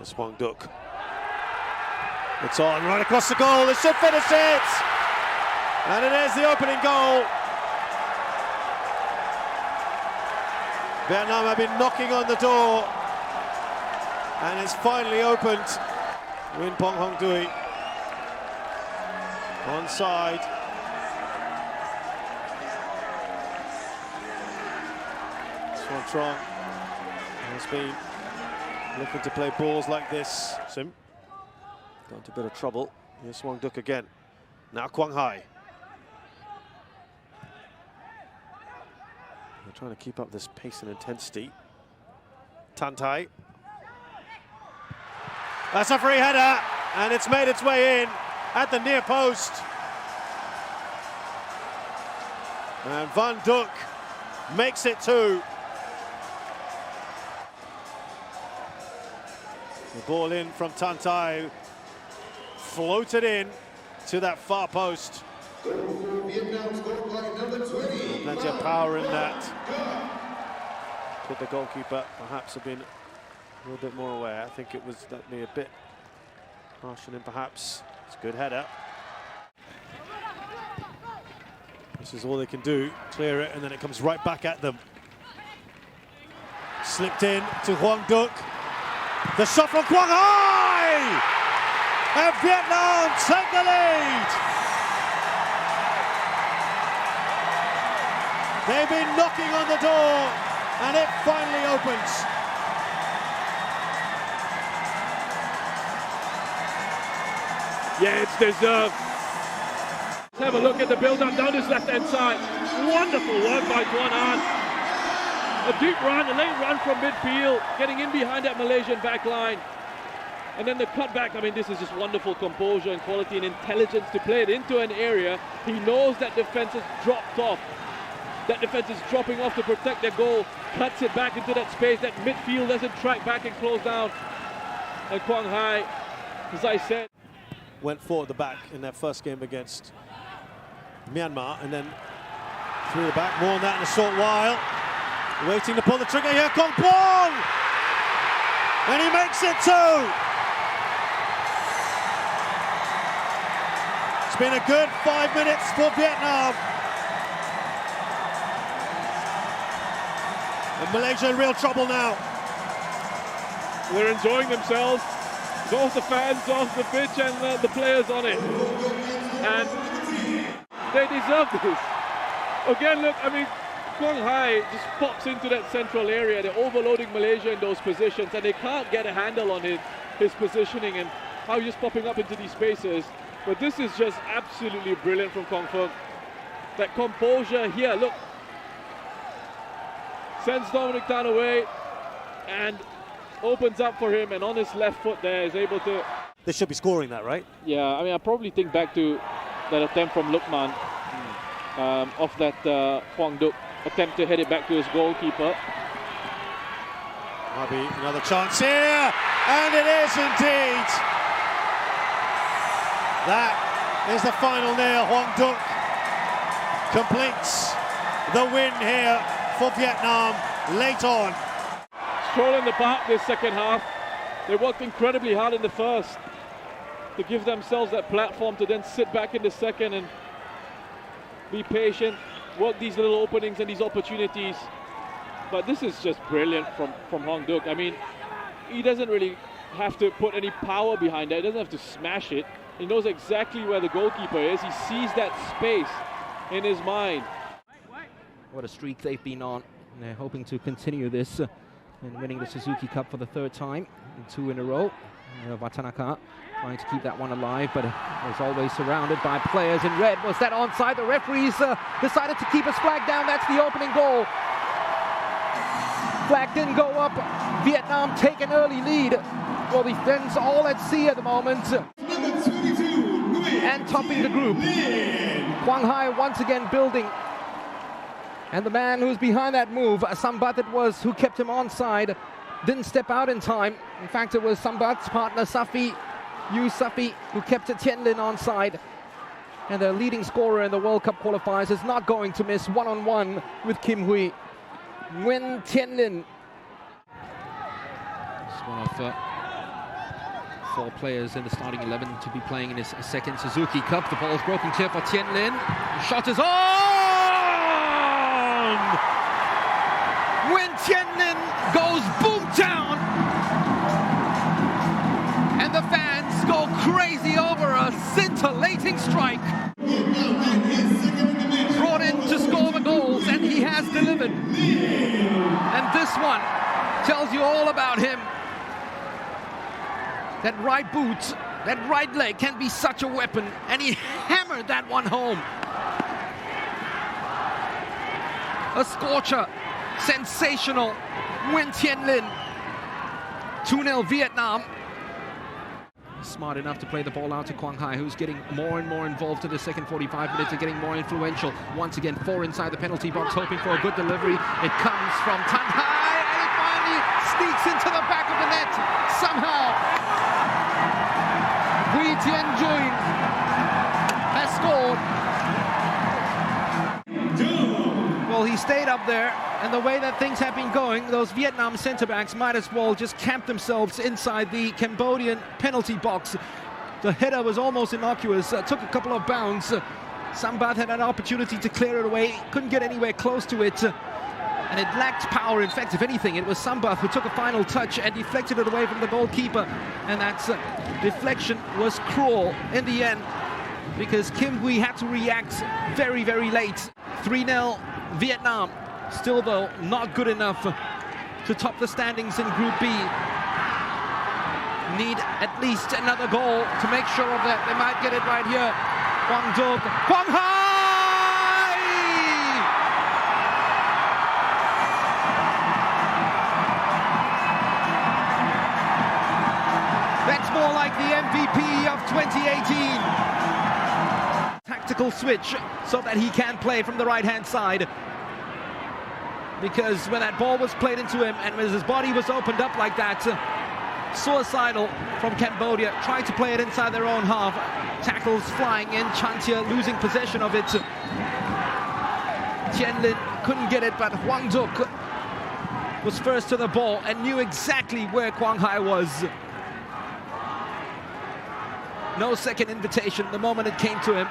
Here's Hwang Duk. It's on, right across the goal, they should finish it! And it is the opening goal. Vietnam have been knocking on the door, and it's finally opened. Win Pong Hong Dui onside. Swan Trong has been looking to play balls like this. Sim got into a bit of trouble. Here's Hwang Duk again. Now Quang Hai. They're trying to keep up this pace and intensity. Tan Tai. That's a free header, and it's made its way in at the near post. And Van Duk makes it 2. The ball in from Tan Tai, floated in to that far post. Plenty of power in that. Could the goalkeeper perhaps have been a little bit more aware? I think it was definitely a bit harsh on him perhaps. It's a good header. This is all they can do, clear it, and then it comes right back at them. Slipped in to Hwang Duk. The shot from Quang Hai! And Vietnam take the lead! They've been knocking on the door, and it finally opens. Yeah, it's deserved. Let's have a look at the build-up down his left-hand side. Wonderful work by Tuan An. A deep run, a late run from midfield, getting in behind that Malaysian back line. And then the cutback, I mean, this is just wonderful composure and quality and intelligence to play it into an area. He knows that defense has dropped off. That defense is dropping off to protect their goal, cuts it back into that space. That midfield doesn't track back and close down. And Quang Hai, as I said, went forward the back in their first game against Myanmar, and then through the back. More on that in a short while. Waiting to pull the trigger here, Kong Pong! And he makes it 2! It's been a good 5 minutes for Vietnam. And Malaysia in real trouble now. They're enjoying themselves. Both the fans off the pitch and the players on it. And they deserve this. Again, look, I mean, Quang Hai just pops into that central area. They're overloading Malaysia in those positions, and they can't get a handle on his positioning and how he's just popping up into these spaces. But this is just absolutely brilliant from Kong Feng. That composure here, look. Sends Dominic Tan away and opens up for him, and on his left foot there is able to... They should be scoring that, right? Yeah, I mean, I probably think back to that attempt from Lukman of that Hwang Duk attempt to head it back to his goalkeeper. Might be another chance here, and it is indeed. That is the final nail. Hwang Duk completes the win here for Vietnam late on. Stroll in the park this second half. They worked incredibly hard in the first to give themselves that platform to then sit back in the second and be patient, work these little openings and these opportunities. But this is just brilliant from Hwang Duk. I mean, he doesn't really have to put any power behind it. He doesn't have to smash it. He knows exactly where the goalkeeper is. He sees that space in his mind. What a streak they've been on. And they're hoping to continue this in winning the Suzuki Cup for the 3rd time, 2 in a row. Vatanaka trying to keep that one alive, but was always surrounded by players in red. Was that onside? The referees decided to keep his flag down. That's the opening goal. Flag didn't go up. Vietnam take an early lead. Well, the defense all at sea at the moment. And topping the group. Quang Hai once again building. And the man who's behind that move, Sambat it was, who kept him onside, didn't step out in time. In fact, it was Sambat's partner, Safi, who kept Tianlin onside. And their leading scorer in the World Cup qualifiers is not going to miss one-on-one with Kim Hui. Nguyen Tianlin. It's one of 4 players in the starting 11 to be playing in his second Suzuki Cup. The ball is broken clear for Tien Lin. The shot is on! When Tien Lin goes boom down, and the fans go crazy over a scintillating strike. Brought in to score the goals, and he has delivered. And this one tells you all about him. That right boot, that right leg can be such a weapon, and he hammered that one home. A scorcher, sensational. Nguyen Tien Lin, 2-0 Vietnam. Smart enough to play the ball out to Quang Hai, who's getting more and more involved in the second 45 minutes and getting more influential. Once again, 4 inside the penalty box, hoping for a good delivery. It comes from Tan Hai, and it finally sneaks into the back of the net. Somehow, Huy Tien Juin has scored. Well, he stayed up there, and the way that things have been going, those Vietnam centre-backs might as well just camp themselves inside the Cambodian penalty box. The header was almost innocuous, took a couple of bounds. Sambat had an opportunity to clear it away, couldn't get anywhere close to it, and it lacked power. In fact, if anything, it was Sambat who took a final touch and deflected it away from the goalkeeper, and that deflection was cruel in the end, because Kim Huy had to react very, very late. 3-0 Vietnam. Still, though, not good enough to top the standings in Group B. Need at least another goal to make sure of that. They might get it right here. Quang Duc. Quang Hai! That's more like the MVP of 2018. Tactical switch so that he can play from the right-hand side. Because when that ball was played into him and when his body was opened up like that, suicidal from Cambodia, trying to play it inside their own half. Tackles flying in, Chantia losing possession of it. Tien Lin couldn't get it, but Quang Duc was first to the ball and knew exactly where Quang Hai was. No second invitation the moment it came to him.